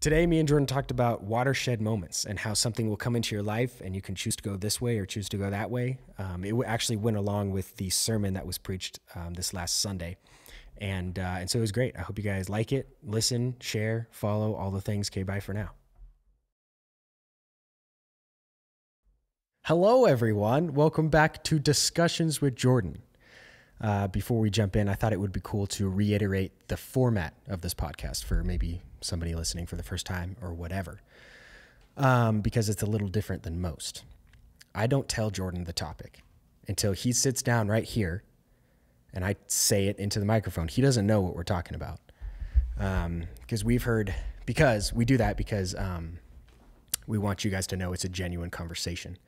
Today, me and Jordan talked about watershed moments and how something will come into your life and you can choose to go this way or choose to go that way. It actually went along with the sermon that was preached this last Sunday. And so it was great. I hope you guys like it. Listen, share, follow, all the things. Okay, bye for now. Hello, everyone. Welcome back to Discussions with Jordan. Before we jump in, I thought it would be cool to reiterate the format of this podcast for maybe somebody listening for the first time or whatever, because it's a little different than most. I don't tell Jordan the topic until he sits down right here and I say it into the microphone. He doesn't know what we're talking about because we do that because we want you guys to know it's a genuine conversation,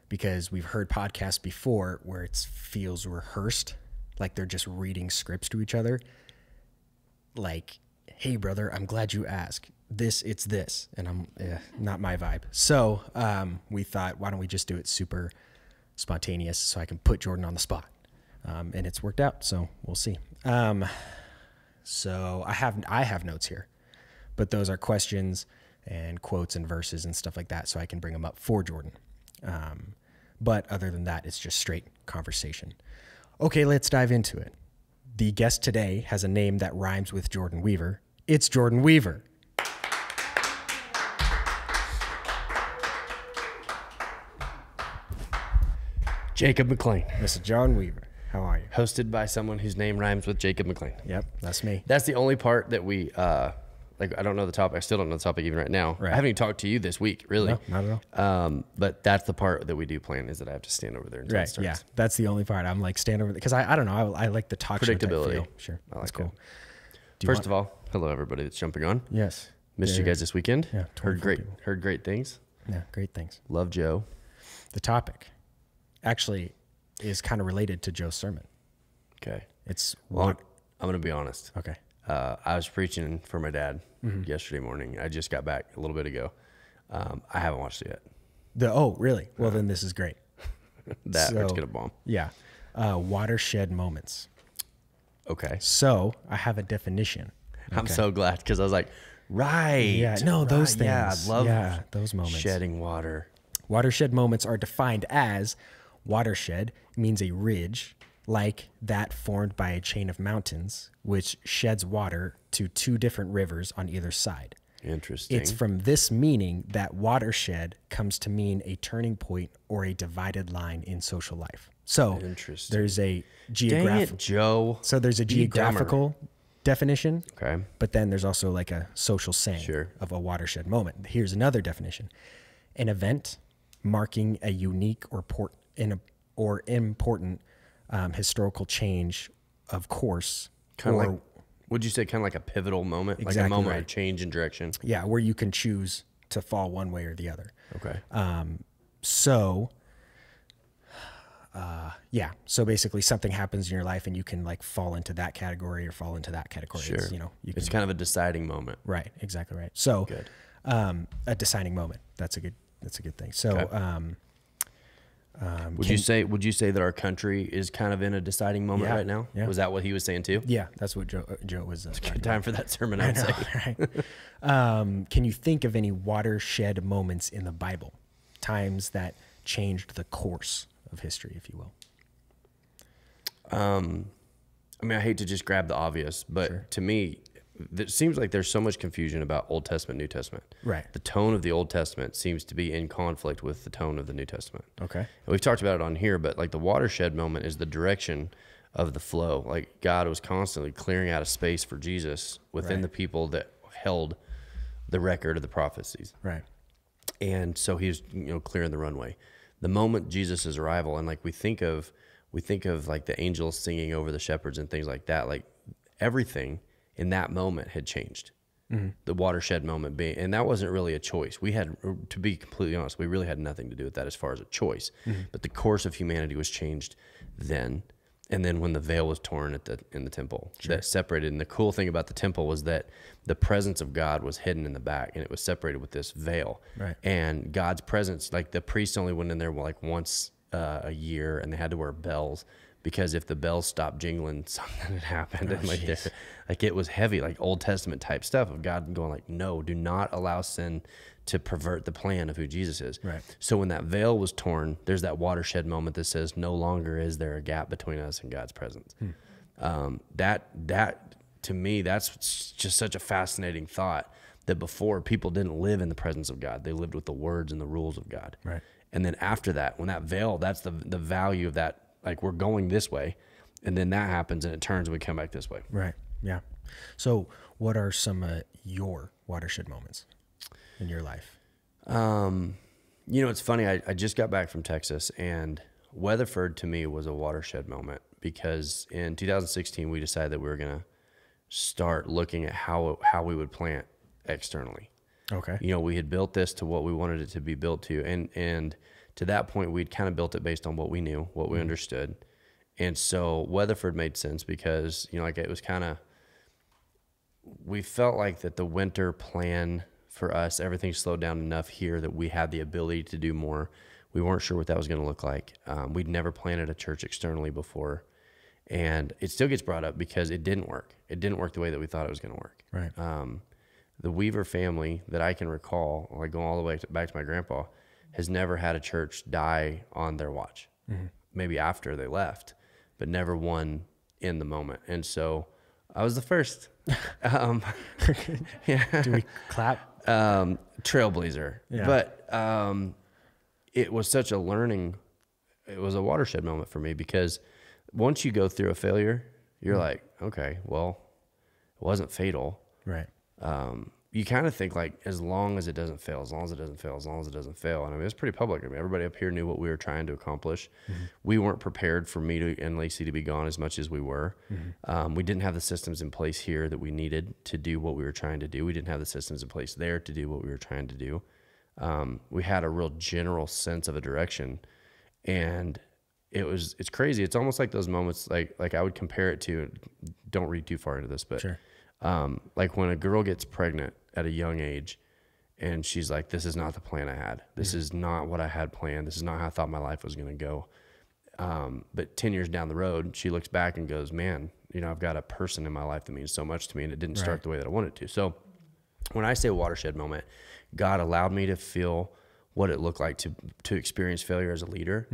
because we've heard podcasts before where it feels rehearsed, like they're just reading scripts to each other. Like, hey, brother, I'm glad you asked. It's this. And not my vibe. So we thought, why don't we just do it super spontaneous so I can put Jordan on the spot. And it's worked out, so we'll see. So I have notes here, but those are questions and quotes and verses and stuff like that, so I can bring them up for Jordan. But other than that, it's just straight conversation. Okay, let's dive into it. The guest today has a name that rhymes with Jordan Weaver. It's Jordan Weaver. Jacob McLane. Mr. Jordan Weaver. How are you? Hosted by someone whose name rhymes with Jacob McLane. Yep, that's me. That's the only part that we, I don't know the topic. I still don't know the topic even right now. Right. I haven't even talked to you this week, really. No, not at all. But that's the part that we do plan, is that I have to stand over there until it starts. Yeah, that's the only part. I'm like, stand over there. Because I don't know. I like the talk show type Predictability. feel. Sure, I like that's cool. First of all, hello, everybody that's jumping on. Yes. Missed you guys this weekend. Yeah, Heard great things. Yeah, great things. Love Joe. The topic actually is kind of related to Joe's sermon. Okay. It's Well, I'm going to be honest. Okay. I was preaching for my dad yesterday morning. I just got back a little bit ago. I haven't watched it yet. Oh, really? Well, then this is great. It's going to bomb. Yeah. Watershed moments. Okay. So I have a definition. I'm so glad, because I was like, right. Yeah. No, those things. Yeah, I love those moments. shedding water. Watershed moments are defined as watershed means a ridge like that formed by a chain of mountains, which sheds water to two different rivers on either side. Interesting. It's from this meaning that watershed comes to mean a turning point or a divided line in social life. So Interesting. there's a Dang it, Joe. So there's a geographical definition. Okay. But then there's also like a social saying Sure. of a watershed moment. Here's another definition: an event marking a unique or important historical change of course. Kind of like, would you say kind of like a pivotal moment? Exactly like a moment right. of change in direction? Yeah, where you can choose to fall one way or the other. Okay. So basically something happens in your life and you can like fall into that category or fall into that category. Sure. It's, it's kind of a deciding moment. Right. Exactly right. So Good. A deciding moment. That's a good thing. So, Okay. Would you say that our country is kind of in a deciding moment right now? Yeah. Was that what he was saying too? Yeah, that's what Joe was. Good time for that sermon, I'd say. Right? Can you think of any watershed moments in the Bible, times that changed the course of history, if you will? I mean, I hate to just grab the obvious, but Sure. to me, it seems like there's so much confusion about Old Testament, New Testament. Right. The tone of the Old Testament seems to be in conflict with the tone of the New Testament. Okay. And we've talked about it on here, but like the watershed moment is the direction of the flow. Like God was constantly clearing out a space for Jesus within Right. the people that held the record of the prophecies. Right. And so he was, clearing the runway. The moment Jesus' arrival, and like we think of like the angels singing over the shepherds and things like that, like everything in that moment had changed. Mm-hmm. The watershed moment being, and that wasn't really a choice. We had, to be completely honest, we really had nothing to do with that as far as a choice. Mm-hmm. But the course of humanity was changed then. And then when the veil was torn in the temple, sure. that separated. And the cool thing about the temple was that the presence of God was hidden in the back, and it was separated with this veil. Right. And God's presence, like the priests only went in there like once a year, and they had to wear bells. because if the bells stopped jingling, something had happened. Oh, And like, jeez. like it was heavy, like Old Testament type stuff of God going like, no, do not allow sin to pervert the plan of who Jesus is. Right. So when that veil was torn, there's that watershed moment that says, no longer is there a gap between us and God's presence. That to me, that's just such a fascinating thought, that before, people didn't live in the presence of God. They lived with the words and the rules of God. Right. And then after that, when that veil, that's the value of that, like we're going this way, and then that happens and it turns and we come back this way. Right. Yeah. So what are some your watershed moments in your life? It's funny. I just got back from Texas, and Weatherford to me was a watershed moment, because in 2016, we decided that we were going to start looking at how we would plant externally. Okay. We had built this to what we wanted it to be built to. And to that point, we'd kind of built it based on what we knew, what we understood. And so Weatherford made sense because, like it was kind of, we felt like that the winter plan for us, everything slowed down enough here that we had the ability to do more. We weren't sure what that was going to look like. We'd never planted a church externally before. And it still gets brought up because it didn't work. It didn't work the way that we thought it was going to work. Right. The Weaver family that I can recall, like going all the way back to my grandpa, has never had a church die on their watch. Maybe after they left, but never one in the moment. And so I was the first. Yeah. Do we clap? Trailblazer. Yeah. But it was such a learning, it was a watershed moment for me, because once you go through a failure, you're like, okay, well, it wasn't fatal. Right. You kind of think like, as long as it doesn't fail, as long as it doesn't fail, as long as it doesn't fail. And I mean, it's pretty public. I mean, everybody up here knew what we were trying to accomplish. We weren't prepared for me and Lacey to be gone as much as we were. We didn't have the systems in place here that we needed to do what we were trying to do. We didn't have the systems in place there to do what we were trying to do. We had a real general sense of a direction, and it's crazy. It's almost like those moments, like I would compare it to, don't read too far into this, but Sure. Like when a girl gets pregnant at a young age and she's like, this is not the plan I had. This is not what I had planned. This is not how I thought my life was going to go. But 10 years down the road, she looks back and goes, man, I've got a person in my life that means so much to me, and it didn't start the way that I wanted it to. So when I say watershed moment, God allowed me to feel what it looked like to experience failure as a leader.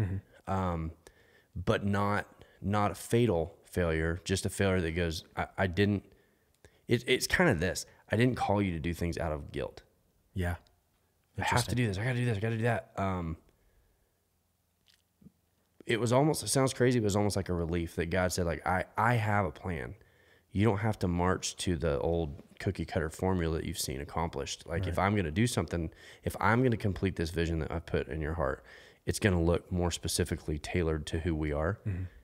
But not a fatal failure, just a failure that goes, I didn't, it's kind of this, I didn't call you to do things out of guilt. Yeah. I have to do this. I got to do this. I got to do that. It was almost, it sounds crazy, but it was almost like a relief that God said, like, I have a plan. You don't have to march to the old cookie cutter formula that you've seen accomplished. Like, if I'm going to do something, if I'm going to complete this vision that I put in your heart, it's going to look more specifically tailored to who we are.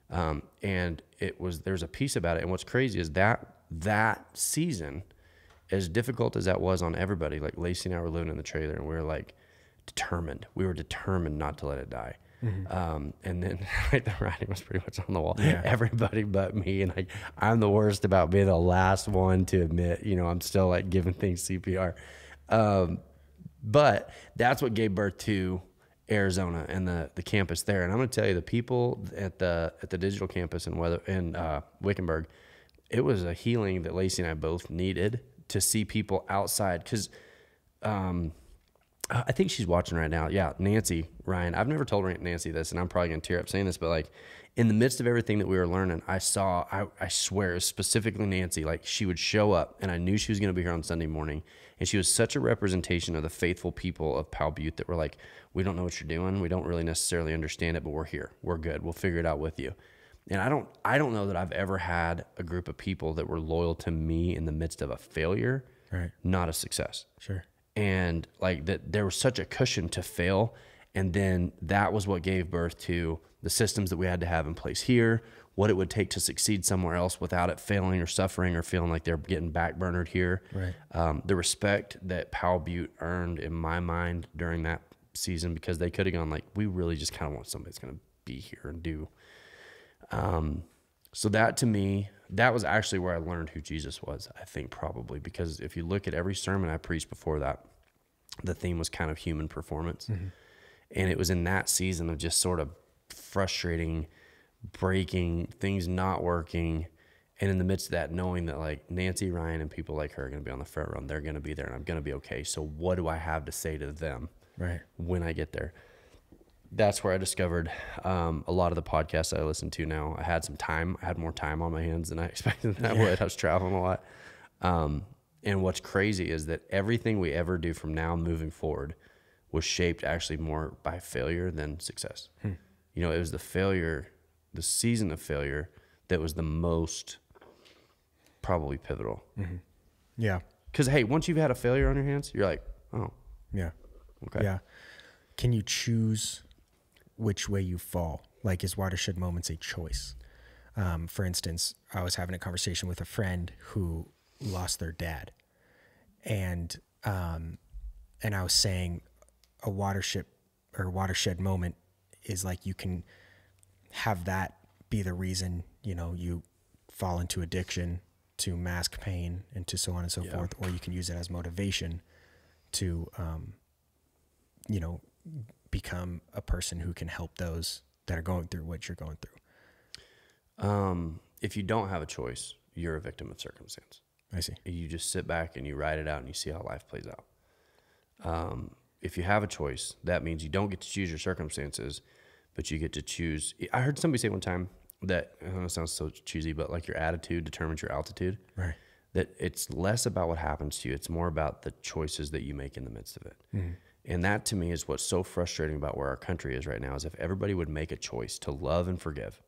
And there's a piece about it. And what's crazy is that season, as difficult as that was on everybody, like Lacey and I were living in the trailer, and we were like determined. We were determined not to let it die. And then like the writing was pretty much on the wall. Yeah. Everybody but me, and like I'm the worst about being the last one to admit, I'm still like giving things CPR. But that's what gave birth to Arizona and the campus there. And I'm going to tell you, the people at the digital campus in Wickenburg, it was a healing that Lacey and I both needed, to see people outside. Because I think she's watching right now. Yeah, Nancy Ryan. I've never told Nancy this, and I'm probably going to tear up saying this, but like in the midst of everything that we were learning, I swear, it was specifically Nancy, like she would show up, and I knew she was going to be here on Sunday morning. And she was such a representation of the faithful people of Powell Butte that were like, we don't know what you're doing. We don't really necessarily understand it, but we're here. We're good. We'll figure it out with you. And I don't know that I've ever had a group of people that were loyal to me in the midst of a failure, not a success. Sure. And like that, there was such a cushion to fail. And then that was what gave birth to the systems that we had to have in place here, what it would take to succeed somewhere else without it failing or suffering or feeling like they're getting backburnered here. The respect that Powell Butte earned in my mind during that season, because they could have gone like, we really just kind of want somebody that's going to be here and do. So that to me, that was actually where I learned who Jesus was, I think, probably, because if you look at every sermon I preached before that, the theme was kind of human performance. And it was in that season of just sort of frustrating breaking, things not working. And in the midst of that, knowing that like Nancy, Ryan, and people like her are going to be on the front row, and they're going to be there, and I'm going to be okay. So what do I have to say to them when I get there? That's where I discovered a lot of the podcasts that I listen to now. I had some time. I had more time on my hands than I expected that I would. I was traveling a lot. And what's crazy is that everything we ever do from now moving forward was shaped actually more by failure than success. You know, it was the failure, the season of failure, that was the most probably pivotal. Yeah. Because, hey, once you've had a failure on your hands, you're like, oh. Yeah. Okay. Yeah. Can you choose which way you fall? Like, is watershed moments a choice? For instance, I was having a conversation with a friend who lost their dad. And I was saying a watershed moment is like, you can have that be the reason, you know, you fall into addiction, to mask pain, and to so on and so forth, or you can use it as motivation to, you know, become a person who can help those that are going through what you're going through. If you don't have a choice, you're a victim of circumstance. I see. You just sit back and you ride it out and you see how life plays out. If you have a choice, that means you don't get to choose your circumstances, but you get to choose. I heard somebody say one time that, I don't know, it sounds so cheesy, but like your attitude determines your altitude. Right. That it's less about what happens to you. It's more about the choices that you make in the midst of it. And that to me is what's so frustrating about where our country is right now, is if everybody would make a choice to love and forgive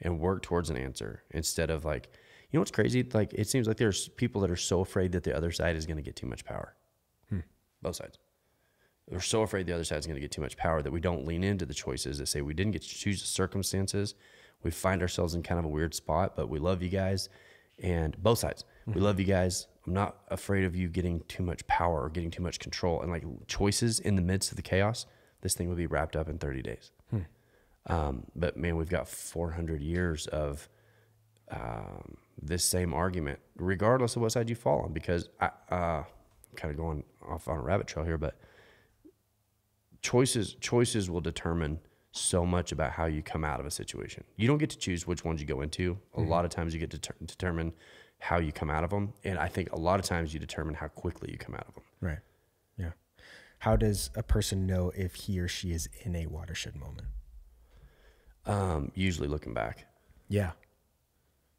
and work towards an answer, instead of like, you know what's crazy? Like, it seems like there's people that are so afraid that the other side is going to get too much power. Both sides. We're so afraid the other side is going to get too much power that we don't lean into the choices that say we didn't get to choose the circumstances. We find ourselves in kind of a weird spot, but we love you guys, and both sides. We love you guys. I'm not afraid of you getting too much power or getting too much control. And like choices in the midst of the chaos, this thing would be wrapped up in 30 days. But man, we've got 400 years of this same argument, regardless of what side you fall on, because I'm kind of going off on a rabbit trail here, but choices will determine so much about how you come out of a situation. You don't get to choose which ones you go into. A lot of times you get to determine how you come out of them. And I think a lot of times you determine how quickly you come out of them. Right. Yeah. How does a person know if he or she is in a watershed moment? Usually looking back. Yeah.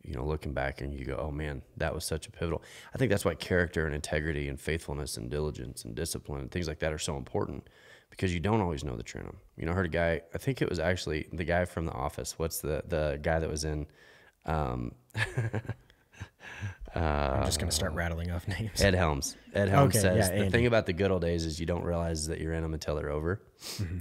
You know, looking back and you go, oh man, that was such a pivotal. I think that's why character and integrity and faithfulness and diligence and discipline and things like that are so important, because you don't always know that you're in them. You know, I heard a guy, I think it was actually the guy from The Office. What's the guy that was in, I'm just going to start rattling off names. Ed Helms. Ed Helms says, Andy. the thing about the good old days is you don't realize that you're in them until they're over.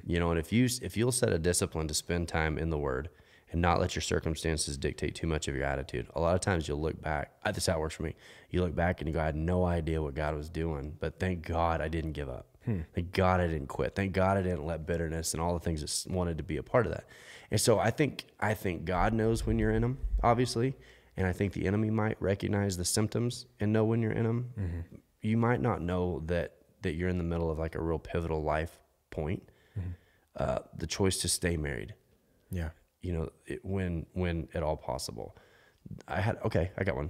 You know, and if you'll set a discipline to spend time in the Word and not let your circumstances dictate too much of your attitude, a lot of times you'll look back. This is how it works for me. You look back and you go, I had no idea what God was doing, but thank God I didn't give up. Thank God I didn't quit. Thank God I didn't let bitterness and all the things that wanted to be a part of that. And so I think God knows when you're in them, obviously. And I think the enemy might recognize the symptoms and know when you're in them. You might not know that you're in the middle of like a real pivotal life point. The choice to stay married. Yeah. You know, when at all possible. I got one.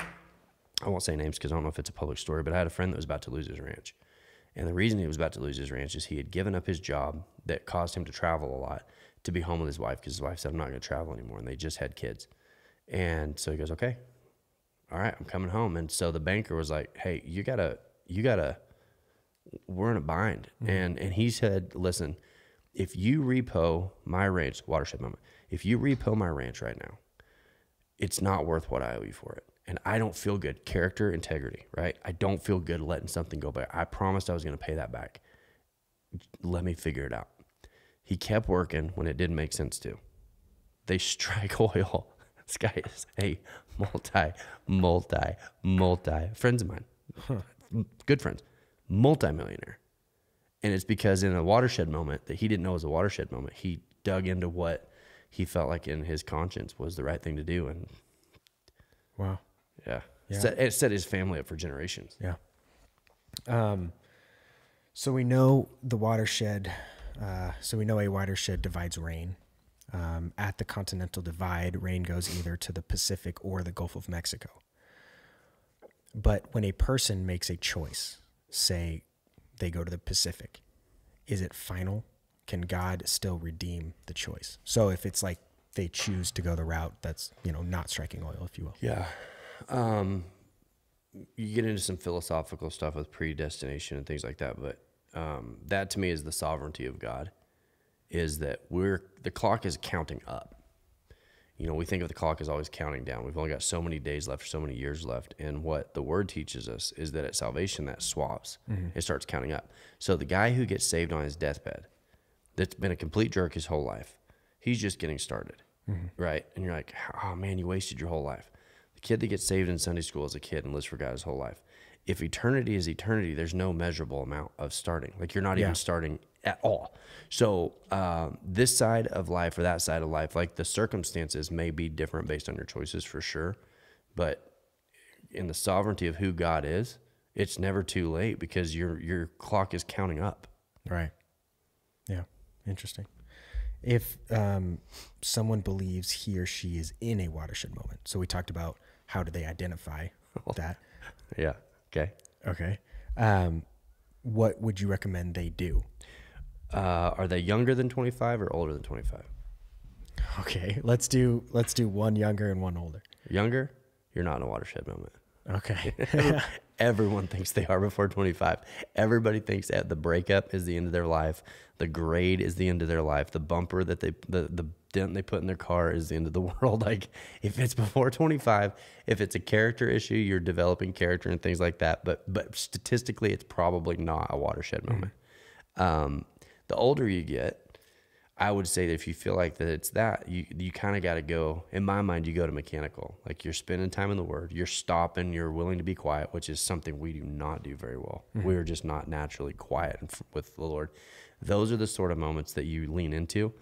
I won't say names because I don't know if it's a public story, but I had a friend that was about to lose his ranch. And the reason he was about to lose his ranch is he had given up his job that caused him to travel a lot to be home with his wife, because his wife said, I'm not going to travel anymore. And they just had kids. And so he goes, okay, all right, I'm coming home. And so the banker was like, hey, you gotta, we're in a bind. And he said, listen, if you repo my ranch, watershed moment, if you repo my ranch right now, it's not worth what I owe you for it. And I don't feel good. Character, integrity, right? I don't feel good letting something go by. I promised I was going to pay that back. Let me figure it out. He kept working when it didn't make sense to. They strike oil. This guy is a multi friends of mine, good friends, multi-millionaire. And it's because in a watershed moment that he didn't know was a watershed moment, he dug into what he felt like in his conscience was the right thing to do. And wow. Yeah. It set his family up for generations. Yeah. So we know the watershed, a watershed divides rain. at the Continental Divide, rain goes either to the Pacific or the Gulf of Mexico. But when a person makes a choice, say they go to the Pacific, is it final? Can God still redeem the choice? So if it's like they choose to go the route that's, not striking oil, if you will. Yeah. You get into some philosophical stuff with predestination and things like that, but that to me is the sovereignty of God, is that the clock is counting up. We think of the clock as always counting down. We've only got so many days left, or so many years left. And what the word teaches us is that at salvation, that swaps. Mm-hmm. It starts counting up. So the guy who gets saved on his deathbed, that's been a complete jerk his whole life, he's just getting started, mm-hmm. right? And you're like, oh man, you wasted your whole life. The kid that gets saved in Sunday school as a kid and lives for God his whole life, if eternity is eternity, there's no measurable amount of starting. Like you're not even starting at all. So this side of life or that side of life, like the circumstances may be different based on your choices for sure. But in the sovereignty of who God is, it's never too late because your clock is counting up. Right. Yeah. Interesting. If someone believes he or she is in a watershed moment. So we talked about how do they identify that. Yeah. Okay. What would you recommend they do? Are they younger than 25 or older than 25? Okay, let's do one younger and one older. Younger, you're not in a watershed moment. Okay. Everyone thinks they are before 25. Everybody thinks that the breakup is the end of their life. The grade is the end of their life. The bumper that the dent they put in their car is the end of the world. Like if it's before 25, if it's a character issue, you're developing character and things like that. But statistically, it's probably not a watershed moment. Mm-hmm. The older you get, I would say that if you feel like that it's that, you kind of got to go, in my mind, you go to mechanical. Like you're spending time in the Word, you're stopping, you're willing to be quiet, which is something we do not do very well. Mm-hmm. We're just not naturally quiet with the Lord. Those are the sort of moments that you lean into,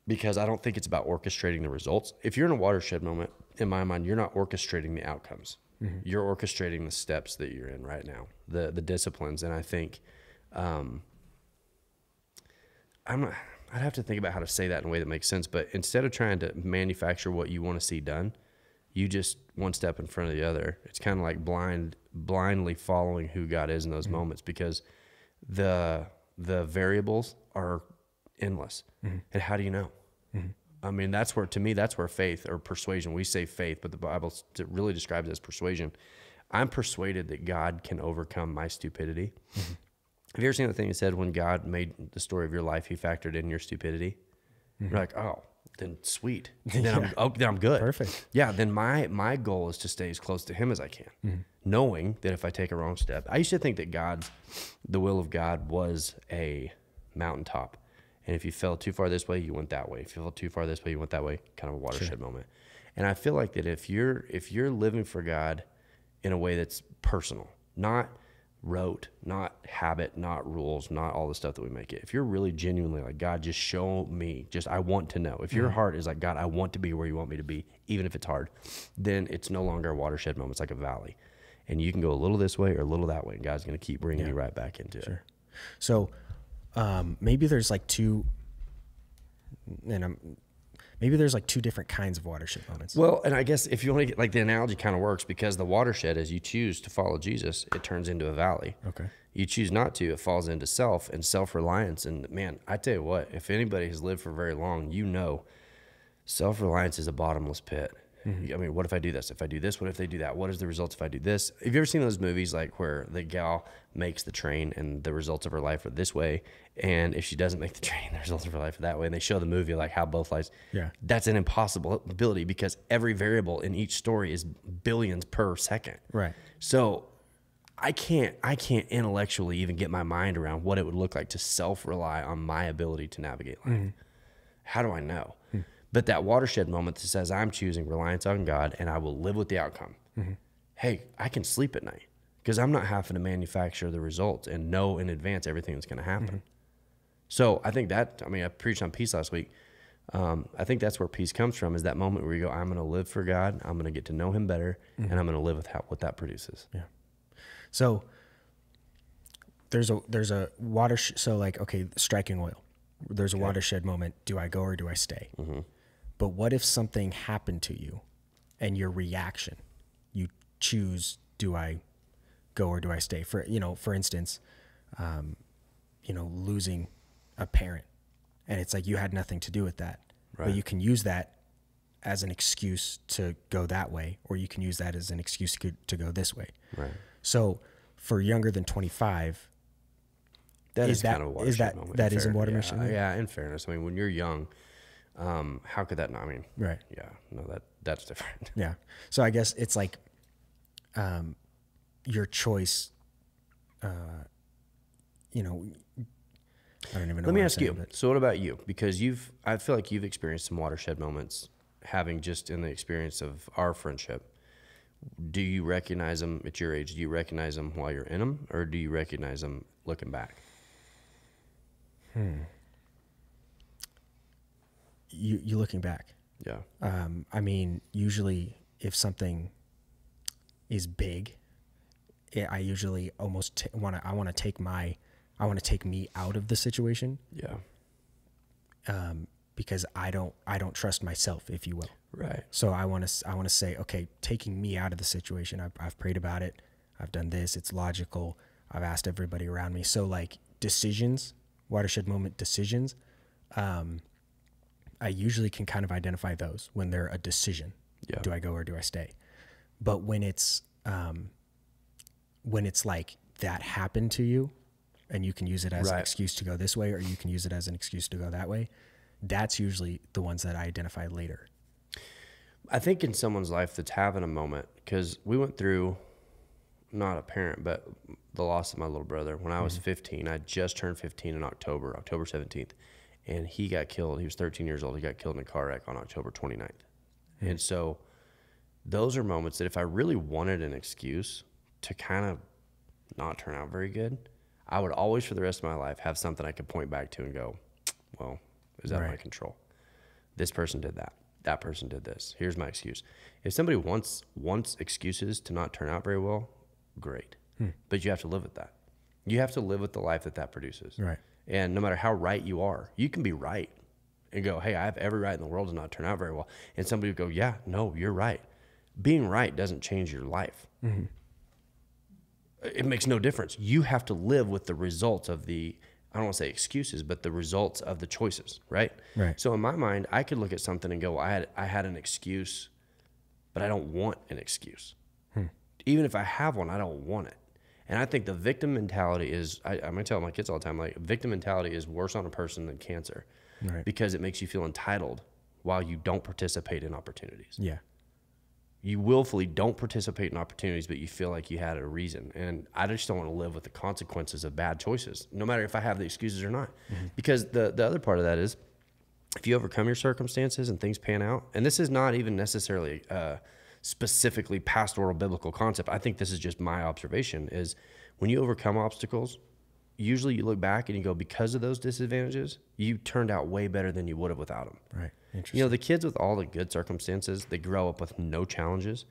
because I don't think it's about orchestrating the results. If you're in a watershed moment, in my mind, you're not orchestrating the outcomes. Mm-hmm. You're orchestrating the steps that you're in right now, the disciplines. And I think I'd have to think about how to say that in a way that makes sense. But instead of trying to manufacture what you want to see done, you just one step in front of the other. It's kind of like blindly following who God is in those mm-hmm. moments, because the variables are endless. Mm-hmm. And how do you know? Mm-hmm. I mean, to me, that's where faith or persuasion, we say faith, but the Bible really describes it as persuasion. I'm persuaded that God can overcome my stupidity. Mm-hmm. Have you ever seen the thing that said when God made the story of your life, he factored in your stupidity? Mm-hmm. You're like, oh, then sweet. Then I'm good. Perfect. Yeah, then my goal is to stay as close to him as I can, mm-hmm. knowing that if I take a wrong step, I used to think that the will of God was a mountaintop. And if you fell too far this way, you went that way. If you fell too far this way, you went that way, kind of a watershed moment. And I feel like that if you're living for God in a way that's personal, not rote, not habit, not rules, not all the stuff that we make it. If you're really genuinely like, God, just show me, I want to know. If your heart is like, God, I want to be where you want me to be, even if it's hard, then it's no longer a watershed moment. It's like a valley. And you can go a little this way or a little that way, and God's going to keep bringing you right back into it. So maybe there's like two different kinds of watershed moments. Well, and I guess if you want to get, like, the analogy kind of works, because the watershed, as you choose to follow Jesus, it turns into a valley. Okay. You choose not to, it falls into self and self-reliance. And man, I tell you what, if anybody has lived for very long, self-reliance is a bottomless pit. Mm-hmm. I mean, what if I do this? If I do this, what if they do that? What is the results if I do this? Have you ever seen those movies like where the gal makes the train and the results of her life are this way, and if she doesn't make the train, the results of her life are that way, and they show the movie like how both lives. Yeah. That's an impossibility, because every variable in each story is billions per second. Right. So I can't intellectually even get my mind around what it would look like to self-rely on my ability to navigate life. Mm-hmm. How do I know? Mm-hmm. But that watershed moment that says I'm choosing reliance on God and I will live with the outcome. Mm-hmm. Hey, I can sleep at night because I'm not having to manufacture the results and know in advance everything that's going to happen. Mm-hmm. So I think I preached on peace last week. I think that's where peace comes from, is that moment where you go, I'm going to live for God. I'm going to get to know him better. Mm-hmm. And I'm going to live with what that produces. Yeah. So there's a watershed. So like, okay, striking oil. There's a watershed moment. Do I go or do I stay? Mm-hmm. But what if something happened to you and your reaction, you choose, do I go or do I stay? For instance, losing a parent, and it's like you had nothing to do with that, but you can use that as an excuse to go that way, or you can use that as an excuse to go this way. Right. So for younger than 25, that is kind of a watershed moment. That is a watershed moment? Yeah, in fairness. I mean, when you're young, how could that not? I mean, right. Yeah, no, that's different. Yeah. So I guess it's like your choice, I don't even know. Let me ask you. So what about you? Because I feel like you've experienced some watershed moments, having just in the experience of our friendship. Do you recognize them at your age? Do you recognize them while you're in them, or do you recognize them looking back? You looking back. Yeah. I mean, usually if something is big, I usually almost want to take me out of the situation. Yeah. Because I don't trust myself, if you will. Right. So I want to say, okay, taking me out of the situation. I've prayed about it. I've done this. It's logical. I've asked everybody around me. So like decisions, watershed moment decisions, I usually can kind of identify those when they're a decision. Yeah. Do I go or do I stay? But when it's like that happened to you, and you can use it as an excuse to go this way, or you can use it as an excuse to go that way, that's usually the ones that I identify later. I think in someone's life that's having a moment, because we went through, not a parent, but the loss of my little brother when I was 15. I just turned 15 in October 17th, and he got killed. He was 13 years old. He got killed in a car wreck on October 29th. And so those are moments that if I really wanted an excuse to kind of not turn out very good, I would always for the rest of my life have something I could point back to and go, well, is that my control? This person did that. That person did this. Here's my excuse. If somebody wants excuses to not turn out very well, great. But you have to live with that. You have to live with the life that produces. Right. And no matter how right you are, you can be right and go, hey, I have every right in the world to not turn out very well. And somebody would go, yeah, no, you're right. Being right doesn't change your life. Mm-hmm. It makes no difference. You have to live with the results of I don't want to say excuses, but the results of the choices, right? Right. So in my mind, I could look at something and go, I had an excuse, but I don't want an excuse. Even if I have one, I don't want it. And I think the victim mentality is, I'm going to tell my kids all the time, like, victim mentality is worse on a person than cancer. Right. Because it makes you feel entitled while you don't participate in opportunities. Yeah. You willfully don't participate in opportunities, but you feel like you had a reason. And I just don't want to live with the consequences of bad choices, no matter if I have the excuses or not. Because the other part of that is, if you overcome your circumstances and things pan out, and this is not even necessarily specifically pastoral biblical concept, I think this is just my observation, is when you overcome obstacles, usually you look back and you go, because of those disadvantages, you turned out way better than you would have without them. Right. Interesting. You know, the kids with all the good circumstances, they grow up with no challenges.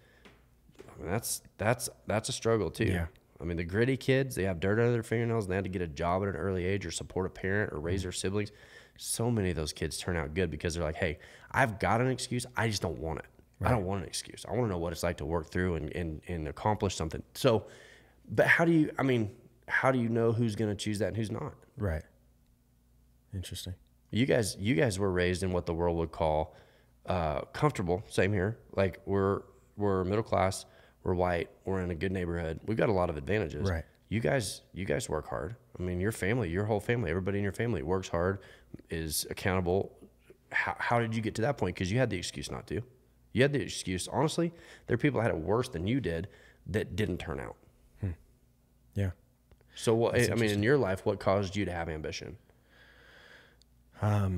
I mean, that's a struggle too. Yeah. I mean, the gritty kids, they have dirt under their fingernails and they had to get a job at an early age or support a parent or raise their siblings. So many of those kids turn out good because they're like, hey, I've got an excuse. I just don't want it. Right. I don't want an excuse. I want to know what it's like to work through and accomplish something. So, but how do you know who's going to choose that and who's not? Right. Interesting. You guys were raised in what the world would call comfortable. Same here. Like we're middle class. We're white. We're in a good neighborhood. We've got a lot of advantages. Right. You guys work hard. I mean, your family, your whole family, everybody in your family works hard, is accountable. How did you get to that point? Because you had the excuse not to. You had the excuse. Honestly, there are people that had it worse than you did that didn't turn out. Yeah. So what? I mean, in your life, what caused you to have ambition? I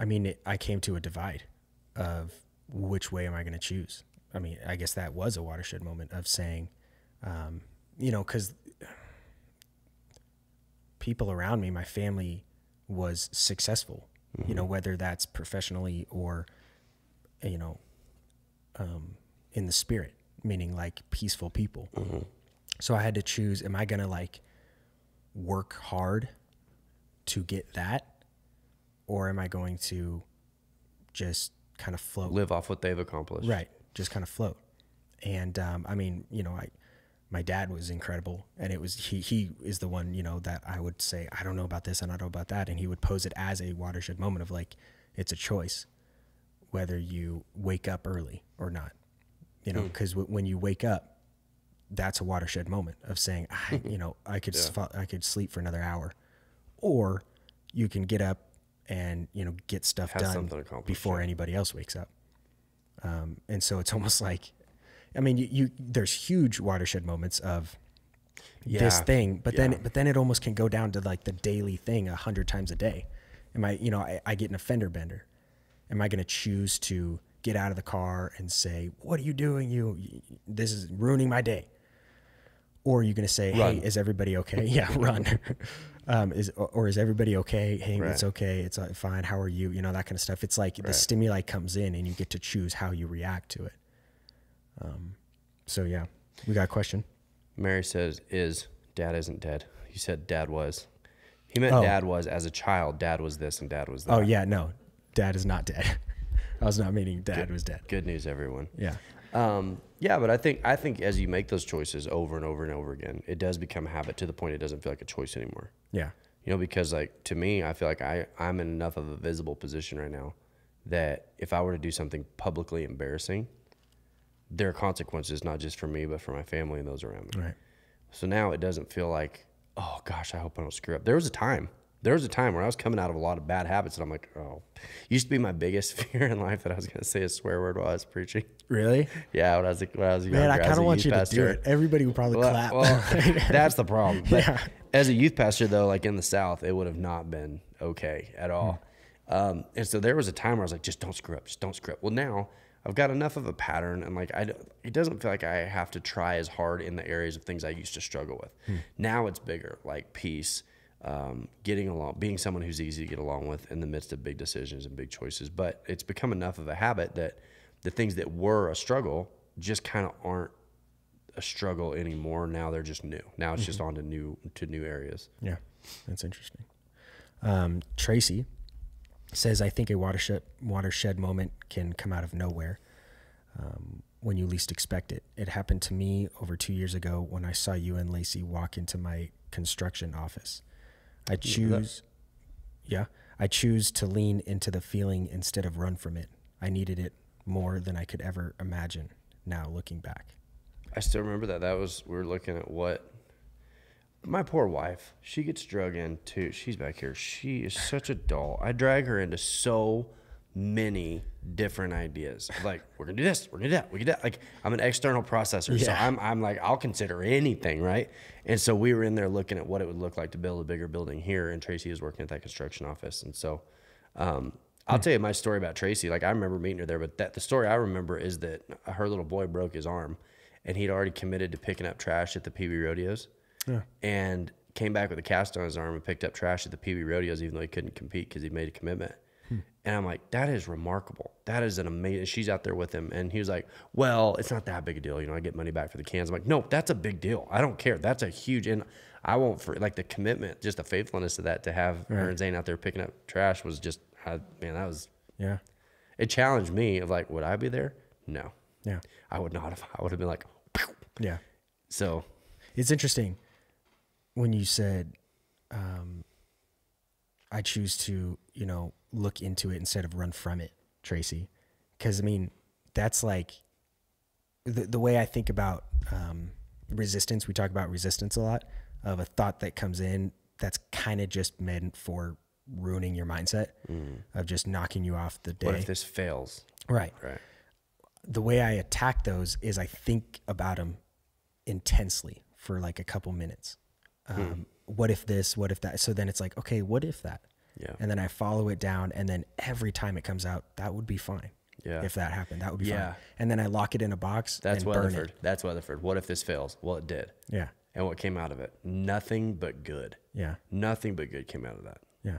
mean, I came to a divide of which way am I going to choose? I mean, I guess that was a watershed moment of saying, because people around me, my family was successful, whether that's professionally or, in the spirit, meaning like peaceful people. So I had to choose, am I going to like work hard to get that, or am I going to just kind of float? Live off what they've accomplished. Right. Just kind of float. And, I mean, you know, my dad was incredible, and it was, he is the one, you know, that I would say, I don't know about this and I don't know about that. And he would pose it as a watershed moment of like, it's a choice whether you wake up early or not, you know, because when you wake up, that's a watershed moment of saying, you know, I could sleep for another hour, or you can get up and, you know, get stuff done before anybody else wakes up. And so it's almost like, I mean, there's huge watershed moments of this thing, but then it almost can go down to like the daily thing 100 times a day. Am I, you know, I get in a fender bender. Am I going to choose to get out of the car and say, what are you doing? This is ruining my day. Or are you going to say, run. Hey, is everybody okay? Yeah, run. Is everybody okay? Hey, it's okay. It's fine. How are you? You know, that kind of stuff. It's like the stimuli comes in and you get to choose how you react to it. So yeah, we got a question. Mary says, dad isn't dead. You said dad was. He meant dad was as a child. Dad was this and dad was that. Oh yeah, no, dad is not dead. I was not meaning dad was dead. Good news, everyone. Yeah. Yeah, but I think as you make those choices over and over and over again, it does become a habit to the point it doesn't feel like a choice anymore. Yeah. You know, because like to me, I feel like I'm in enough of a visible position right now that if I were to do something publicly embarrassing, there are consequences, not just for me, but for my family and those around me. Right. So now it doesn't feel like, oh gosh, I hope I don't screw up. There was a time where I was coming out of a lot of bad habits and I'm like, oh, used to be my biggest fear in life that I was going to say a swear word while I was preaching. Really? Yeah. When I was younger, man, I kind of want you to do it. Everybody would probably clap. Well, that's the problem. But as a youth pastor though, like in the South, it would have not been okay at all. And so there was a time where I was like, just don't screw up. Well, now I've got enough of a pattern and like, it doesn't feel like I have to try as hard in the areas of things I used to struggle with. Now it's bigger, like peace, getting along, being someone who's easy to get along with in the midst of big decisions and big choices. But it's become enough of a habit that the things that were a struggle just kind of aren't a struggle anymore. Now they're just new. Now it's just on to new areas. Yeah, that's interesting. Tracy says, I think a watershed moment can come out of nowhere when you least expect it. It happened to me over 2 years ago when I saw you and Lacey walk into my construction office. I choose to lean into the feeling instead of run from it. I needed it more than I could ever imagine now looking back. I still remember that. We were looking at my poor wife, she gets drug into, she's back here. She is such a doll. I drag her into so many different ideas. Like, we're going to do this, we're going to do that, we can do that. Like, I'm an external processor. Yeah. So I'm like, I'll consider anything, right? And so we were in there looking at what it would look like to build a bigger building here. And Tracy was working at that construction office. And so I'll tell you my story about Tracy. Like, I remember meeting her there, but the story I remember is that her little boy broke his arm and he'd already committed to picking up trash at the PB rodeos. Yeah. And came back with a cast on his arm and picked up trash at the PB rodeos, even though he couldn't compete because he made a commitment. And I'm like, that is remarkable. That is an amazing, she's out there with him. And he was like, well, it's not that big a deal. You know, I get money back for the cans. I'm like, no, that's a big deal. I don't care. That's a huge, and I won't, for like the commitment, just the faithfulness of that, to have her and Zane out there picking up trash was just, man, that was, it challenged me of like, would I be there? No. Yeah. I would not have. I would have been like, pew. Yeah. So it's interesting when you said, I choose to, you know, look into it instead of run from it, Tracy. Because, I mean, that's like the way I think about resistance. We talk about resistance a lot, of a thought that comes in that's kind of just meant for ruining your mindset, of just knocking you off the day. What if this fails? Right. The way I attack those is I think about them intensely for like a couple minutes. What if this, what if that? So then it's like, okay, what if that? Yeah. And then I follow it down, and then every time it comes out, that would be fine. Yeah. If that happened, that would be fine. And then I lock it in a box. That's and Weatherford. Burn it. That's Weatherford. What if this fails? Well, it did. Yeah. And what came out of it? Nothing but good. Yeah. Nothing but good came out of that. Yeah.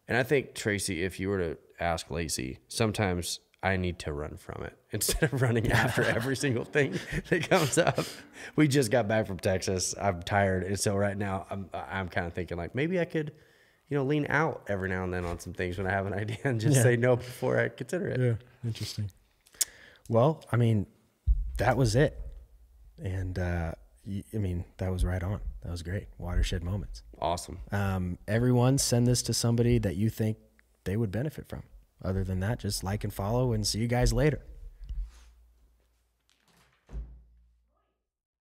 And I think, Tracy, if you were to ask Lacey, sometimes I need to run from it instead of running after every single thing that comes up. We just got back from Texas. I'm tired. And so right now I'm kind of thinking like, maybe I could lean out every now and then on some things when I have an idea and just say no before I consider it. Yeah, interesting. Well, I mean, that was it. And, I mean, that was right on. That was great. Watershed moments. Awesome. Everyone send this to somebody that you think they would benefit from. Other than that, just like and follow and see you guys later.